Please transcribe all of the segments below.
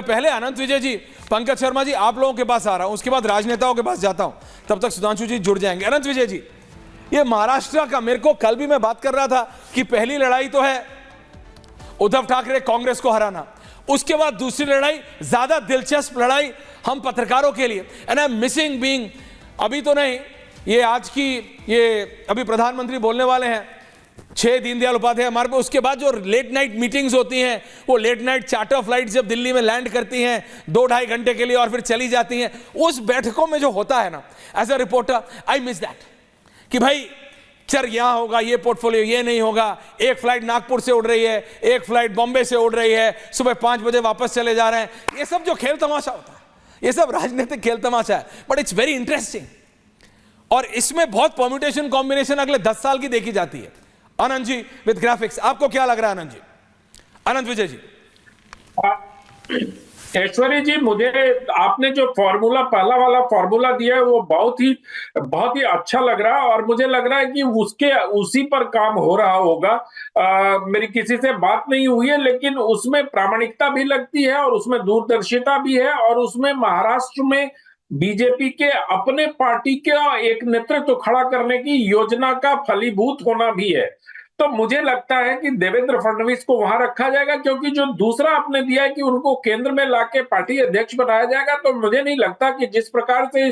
मैं पहले अनंत विजय जी, पंकज शर्मा जी, आप लोगों के पास आ रहा हूं, उसके बाद राजनेताओं के पास जाता हूं, तब तक सुधांशु जी जुड़ जाएंगे। अनंत विजय जी, ये महाराष्ट्र का, मेरे को कल भी मैं बात कर रहा था कि पहली लड़ाई तो है उद्धव ठाकरे कांग्रेस को हराना, उसके बाद दूसरी लड़ाई, ज्यादा दिलचस्प लड़ाई हम पत्रकारों के लिए, and I am missing being, अभी तो नहीं, ये आज की, ये अभी प्रधानमंत्री बोलने वाले हैं 6 दीनदयाल उपाध्याय हमारे पे, उसके बाद जो लेट नाइट मीटिंग्स होती हैं, वो लेट नाइट चार्टर फ्लाइट जब दिल्ली में लैंड करती हैं 2-2.5 घंटे के लिए और फिर चली जाती हैं, उस बैठकों में जो होता है ना, as a reporter I miss that, कि भाई सर यहां होगा ये पोर्टफोलियो, ये नहीं होगा, एक फ्लाइट नागपुर से उड़ रही है, एक फ्लाइट बॉम्बे से उड़ रही है, सुबह 5 बजे वापस चले जा रहे हैं, ये सब जो खेल तमाशा होता है, ये सब राजनीतिक खेल तमाशा है, बट इट्स वेरी इंटरेस्टिंग, और इसमें बहुत परम्यूटेशन कॉम्बिनेशन अगले 10 साल की देखी जाती है। आनंद जी विद ग्राफिक्स, आपको क्या लग रहा है आनंद जी? अनंत विजय जी। ऐश्वर्य जी, मुझे आपने जो फॉर्मूला, पहला वाला फॉर्मूला दिया है, वो बहुत ही अच्छा लग रहा है, और मुझे लग रहा है कि उसी पर काम हो रहा होगा। मेरी किसी से बात नहीं हुई है, लेकिन उसमें प्रामाणिकता भी लगती है, और उसमें दूरदर्शिता भी है, और उसमें महाराष्ट्र में बीजेपी के अपने पार्टी का एक नेतृत्व खड़ा करने की योजना का फलीभूत होना भी है। तो मुझे लगता है कि देवेंद्र फडणवीस को वहां रखा जाएगा, क्योंकि जो दूसरा आपने दिया है कि उनको केंद्र में लाके पार्टी अध्यक्ष बनाया जाएगा, तो मुझे नहीं लगता कि जिस प्रकार से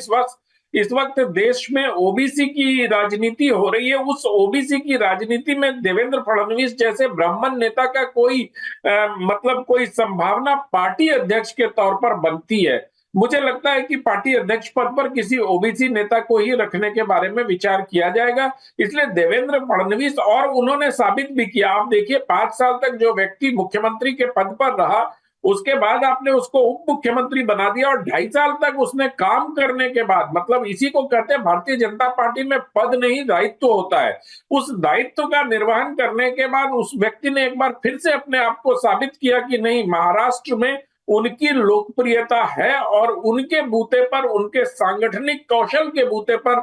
इस वक्त देश में ओबीसी की राजनीति हो रही है, उस ओबीसी की राजनीति में देवेंद्र फडणवीस जैसे ब्राह्मण नेता का कोई संभावना पार्टी अध्यक्ष के तौर पर बनती है। मुझे लगता है कि पार्टी अध्यक्ष पद पर किसी ओबीसी नेता को ही रखने के बारे में विचार किया जाएगा। इसलिए देवेंद्र फडणवीस, और उन्होंने साबित भी किया, आप देखिए 5 साल तक जो व्यक्ति मुख्यमंत्री के पद पर रहा, उसके बाद आपने उसको उप मुख्यमंत्री बना दिया, और 2.5 साल तक उसने काम करने के बाद, मतलब इसी को कहते हैं भारतीय जनता पार्टी में पद नहीं दायित्व होता है, उस दायित्व का निर्वहन करने के बाद उस व्यक्ति ने एक बार फिर से अपने आप को साबित किया कि नहीं, महाराष्ट्र में उनकी लोकप्रियता है, और उनके बूते पर, उनके सांगठनिक कौशल के बूते पर,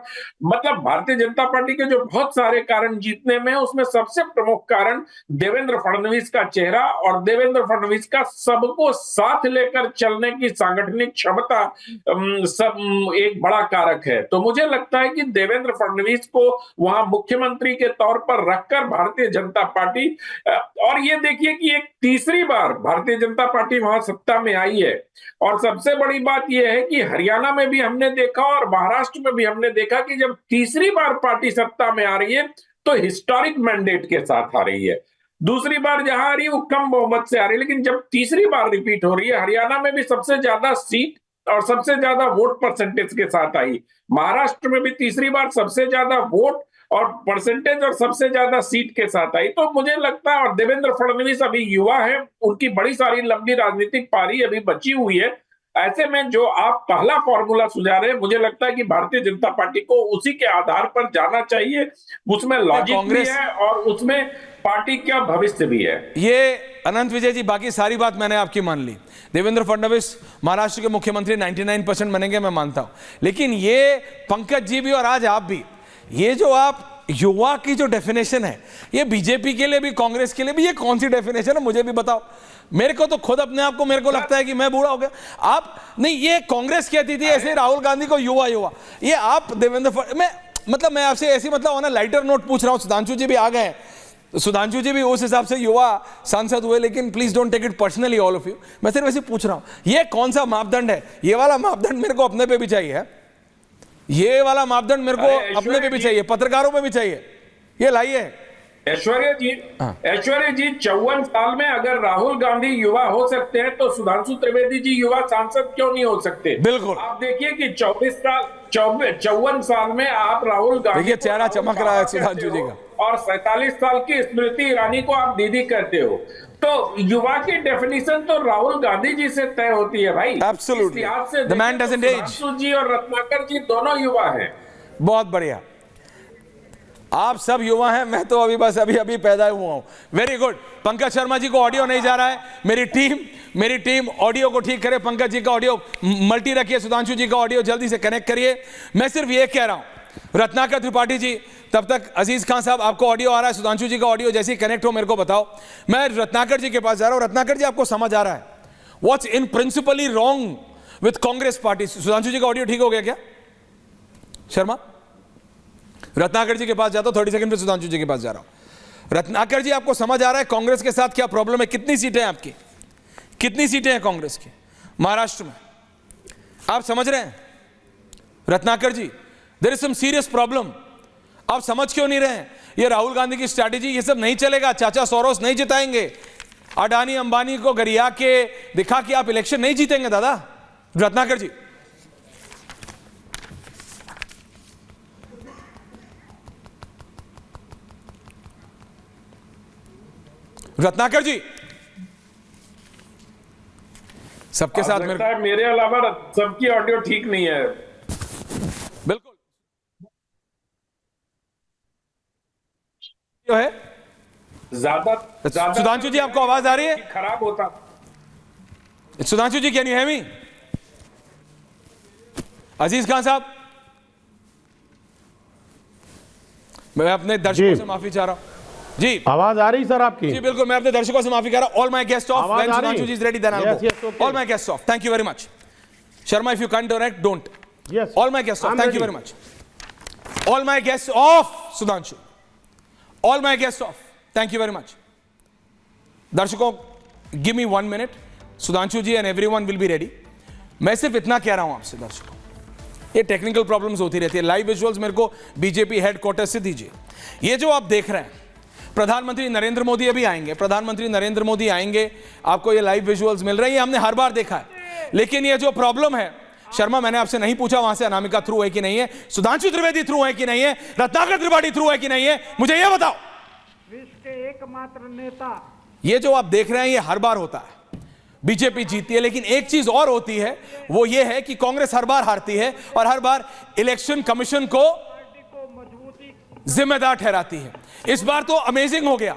मतलब भारतीय जनता पार्टी के जो बहुत सारे कारण जीतने में, उसमें सबसे प्रमुख कारण देवेंद्र फडणवीस का चेहरा और देवेंद्र फडणवीस का सबको साथ लेकर चलने की सांगठनिक क्षमता सब एक बड़ा कारक है। तो मुझे लगता है कि देवेंद्र फडणवीस को वहां मुख्यमंत्री के तौर पर रखकर भारतीय जनता पार्टी, और ये देखिए कि एक तीसरी बार भारतीय जनता पार्टी वहां सत्ता में आई है, और सबसे बड़ी बात यह है कि हरियाणा में भी हमने देखा और महाराष्ट्र में भी हमने देखा कि जब तीसरी बार पार्टी सत्ता में आ रही है तो हिस्टोरिक मैंडेट के साथ आ रही है। दूसरी बार जहां आ रही है वो कम बहुमत से आ रही है, लेकिन जब तीसरी बार रिपीट हो रही है, हरियाणा में भी सबसे ज्यादा सीट और सबसे ज्यादा वोट परसेंटेज के साथ आई, महाराष्ट्र में भी तीसरी बार सबसे ज्यादा वोट और परसेंटेज और सबसे ज्यादा सीट के साथ आई। तो मुझे लगता है, और देवेंद्र फडणवीस अभी युवा है, उनकी बड़ी सारी लंबी राजनीतिक पारी अभी बची हुई है, ऐसे में जो आप पहला फॉर्मूला सुझा रहे हैं, मुझे लगता है कि भारतीय जनता पार्टी को उसी के आधार पर जाना चाहिए, उसमें लॉजिक भी है और उसमें पार्टी का भविष्य भी है। ये अनंत विजय जी, बाकी सारी बात मैंने आपकी मान ली, देवेंद्र फडणवीस महाराष्ट्र के मुख्यमंत्री 99% बनेंगे, मैं मानता हूं, लेकिन ये पंकज जी भी और आज आप भी, ये जो आप युवा की जो डेफिनेशन है, ये बीजेपी के लिए भी कांग्रेस के लिए भी, ये कौन सी डेफिनेशन है मुझे भी बताओ। मेरे को तो खुद अपने आप को, मेरे को लगता है कि मैं बूढ़ा हो गया। आप नहीं, ये कांग्रेस कहती थी ऐसे राहुल गांधी को युवा युवा, ये आप देवेंद्र मैं आपसे ऐसी ऑन अ लाइटर नोट पूछ रहा हूं। सुधांशु जी भी आ गए, सुधांशु जी भी उस हिसाब से युवा सांसद हुए, लेकिन please don't take it personally all of you, मैं सिर्फ ऐसे पूछ रहा हूं ये कौन सा मापदंड है? ये वाला मापदंड मेरे को अपने पे भी चाहिए, ये वाला मापदंड मेरे को अपने पे भी चाहिए, पत्रकारों पे भी चाहिए, ये लाइए। ऐश्वर्य जी 54 साल में अगर राहुल गांधी युवा हो सकते हैं, तो सुधांशु त्रिवेदी जी युवा सांसद क्यों नहीं हो सकते? बिल्कुल। आप देखिए कि 54 साल में आप राहुल गांधी, देखिए चेहरा चमक रहा है सुधांशु जी का, और 47 साल की स्मृति ईरानी को आप दीदी करते हो, तो युवा की डेफिनेशन तो राहुल गांधी जी से तय होती है भाई। Absolutely, the man doesn't age. Sudhanshu ji और रत्नाकर जी दोनों युवा हैं। बहुत बढ़िया, आप सब युवा हैं, मैं तो अभी बस अभी पैदा हुआ हूं। Very good. पंकज शर्मा जी को ऑडियो नहीं जा रहा है, मेरी टीम ऑडियो को ठीक करे, पंकज जी का ऑडियो मल्टी रखिए, सुधांशु जी का ऑडियो जल्दी से कनेक्ट करिए। मैं सिर्फ ये कह रहा हूं, रत्नाकर त्रिपाठी जी, तब तक अजीज खान साहब आपको ऑडियो आ रहा है, सुधांशु जी का ऑडियो जैसे ही कनेक्ट हो मेरे को बताओ। मैं रत्नाकर जी के पास जा रहा हूं। रत्नाकर जी, आपको समझ आ रहा है what's in principally wrong with Congress party? Sudhanshu ji का ऑडियो ठीक हो गया क्या? शर्मा, रत्नाकर जी के पास जाता हूं, 30 सेकंड पे सुधांशु जी के पास जा रहा हूं। रत्नाकर जी, आपको समझ आ रहा है कांग्रेस के साथ क्या प्रॉब्लम है? कितनी सीटें हैं आपकी? कितनी सीटें हैं कांग्रेस की महाराष्ट्र में? आप समझ रहे हैं Ratnakar ji? There is some serious problem. आप समझ क्यों नहीं रहे हैं? ये राहुल गांधी की स्ट्रैटेजी, ये सब नहीं चलेगा। चाचा सोरोस नहीं जिताएंगे, अडानी अंबानी को गरिया के दिखा के आप इलेक्शन नहीं जीतेंगे दादा। रत्नाकर जी, रत्नाकर जी, सबके साथ मेरे अलावा सबकी ऑडियो ठीक नहीं है। बिल्कुल जो है ज्यादा सुधांशु जी, आपको आवाज आ रही है? खराब होता। सुधांशु जी, कैन यू हियर मी? अजीज खान साहब, मैं अपने दर्शकों से माफी चाह रहा हूं जी। आवाज आ रही सर आपकी? जी बिल्कुल, मैं अपने दर्शकों से माफी कह रहा हूं। All my guest off, when Sudhanshu ji is ready then I will go. All my guest off, thank you very much. Sharma, if you can't direct, don't. Yes. All my guests off, thank you very much. All my guests off, Sudhanshu. All my guests off, thank you very much. दर्शकों, give me 1 minute. Sudhanshu ji and everyone will be ready. मैं सिर्फ इतना कह रहा हूं आपसे दर्शकों, ये टेक्निकल प्रॉब्लम्स होती रहती है। लाइव विजुअल्स मेरे को बीजेपी हेडक्वार्टर से दीजिए। ये जो आप देख रहे हैं, प्रधानमंत्री नरेंद्र मोदी अभी आएंगे, प्रधानमंत्री नरेंद्र मोदी आएंगे, आपको ये लाइव विजुअल्स मिल रहे हैं, ये हमने हर बार देखा है। लेकिन ये जो प्रॉब्लम है, शर्मा, मैंने आपसे नहीं पूछा वहां से अनामिका थ्रू है कि नहीं है, सुधांशु त्रिवेदी थ्रू है कि नहीं है, रत्नाकर त्रिपाठी थ्रू है कि नहीं है, मुझे यह बताओ। विश्व के एकमात्र नेता, ये जो आप देख रहे हैं, ये हर बार होता है। बीजेपी जीतती है, लेकिन एक चीज और होती है, वो ये है कि कांग्रेस हर बार हारती है और हर बार इलेक्शन कमीशन को जिम्मेदार ठहराती है। इस बार तो अमेजिंग हो गया,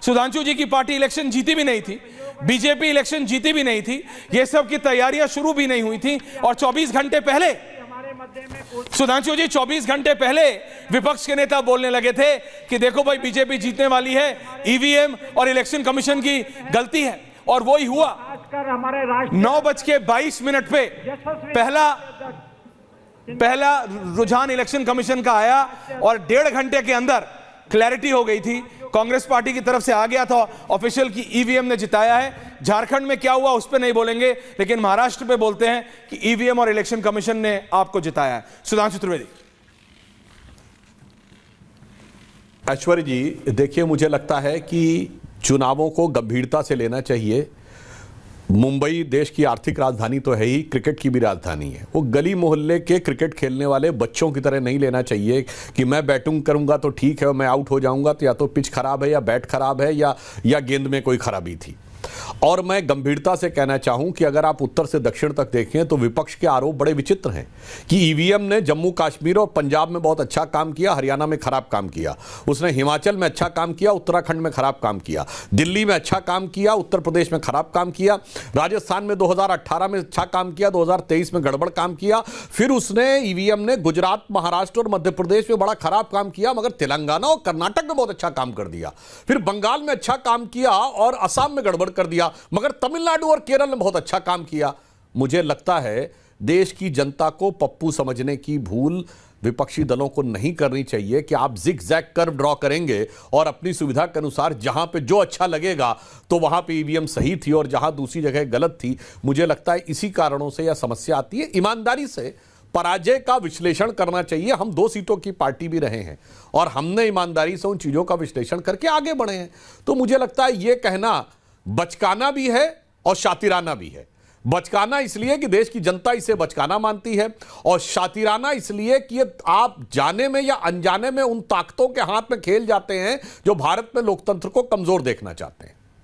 सुधांशु जी की पार्टी इलेक्शन जीती भी नहीं थी, बीजेपी इलेक्शन जीती भी नहीं थी, ये सब की तैयारियां शुरू भी नहीं हुई थी, और 24 घंटे पहले हमारे मध्य में सुधांशु जी 24 घंटे पहले विपक्ष के नेता बोलने लगे थे कि देखो भाई, बीजेपी जीतने वाली है, ईवीएम और इलेक्शन कमीशन की गलती है। और वही हुआ। खासकर हमारे राष्ट्र 9:22 पे पहला रुझान इलेक्शन कमीशन का आया और 1.5 घंटे के अंदर क्लैरिटी हो गई थी। कांग्रेस पार्टी की तरफ से आ गया था ऑफिशियल की ईवीएम ने जिताया है। झारखंड में क्या हुआ उस पर नहीं बोलेंगे, लेकिन महाराष्ट्र पे बोलते हैं कि ईवीएम और इलेक्शन कमीशन ने आपको जिताया है। सुधांशु त्रिवेदी। ऐश्वर्य जी, देखिए, मुझे लगता है कि चुनावों को गंभीरता से लेना चाहिए। मुंबई देश की आर्थिक राजधानी तो है ही, क्रिकेट की भी राजधानी है। वो गली मोहल्ले के क्रिकेट खेलने वाले बच्चों की तरह नहीं लेना चाहिए कि मैं बैटिंग करूंगा तो ठीक है और मैं आउट हो जाऊंगा तो या तो पिच खराब है या बैट खराब है या गेंद में कोई खराबी थी। और मैं गंभीरता से कहना चाहूं कि अगर आप उत्तर से दक्षिण तक देखें तो विपक्ष के आरोप बड़े विचित्र हैं कि ईवीएम ने जम्मू कश्मीर और पंजाब में बहुत अच्छा काम किया, हरियाणा में खराब काम किया, उसने हिमाचल में अच्छा काम किया, उत्तराखंड में खराब काम किया, दिल्ली में अच्छा काम किया, उत्तर प्रदेश में खराब काम किया, राजस्थान में 2018 में अच्छा काम किया, 2023 में गड़बड़ काम किया, फिर उसने ईवीएम ने गुजरात, महाराष्ट्र और मध्य प्रदेश में बड़ा खराब काम किया, मगर तेलंगाना और कर्नाटक में बहुत अच्छा काम कर दिया, फिर बंगाल में अच्छा काम किया और असम में गड़बड़ कर दिया, मगर तमिलनाडु और केरल में बहुत अच्छा काम किया। मुझे लगता है देश की जनता को पप्पू समझने की भूल विपक्षी दलों को नहीं करनी चाहिए कि आप जिग जैग कर्व ड्रॉ करेंगे और अपनी सुविधा के अनुसार जहां पे जो अच्छा लगेगा तो वहां पे ईवीएम सही थी और जहां दूसरी जगह गलत थी। मुझे लगता है इसी कारणों से यह समस्या आती है। ईमानदारी से पराजय का विश्लेषण करना चाहिए। हम 2 सीटों की पार्टी भी रहे हैं और हमने ईमानदारी से उन चीजों का विश्लेषण करके आगे बढ़े हैं। तो मुझे लगता है यह कहना बचकाना भी है और शातिराना भी है। बचकाना इसलिए कि देश की जनता इसे बचकाना मानती है, और शातिराना इसलिए कि आप जाने में या अनजाने में उन ताकतों के हाथ में खेल जाते हैं जो भारत में लोकतंत्र को कमजोर देखना चाहते हैं।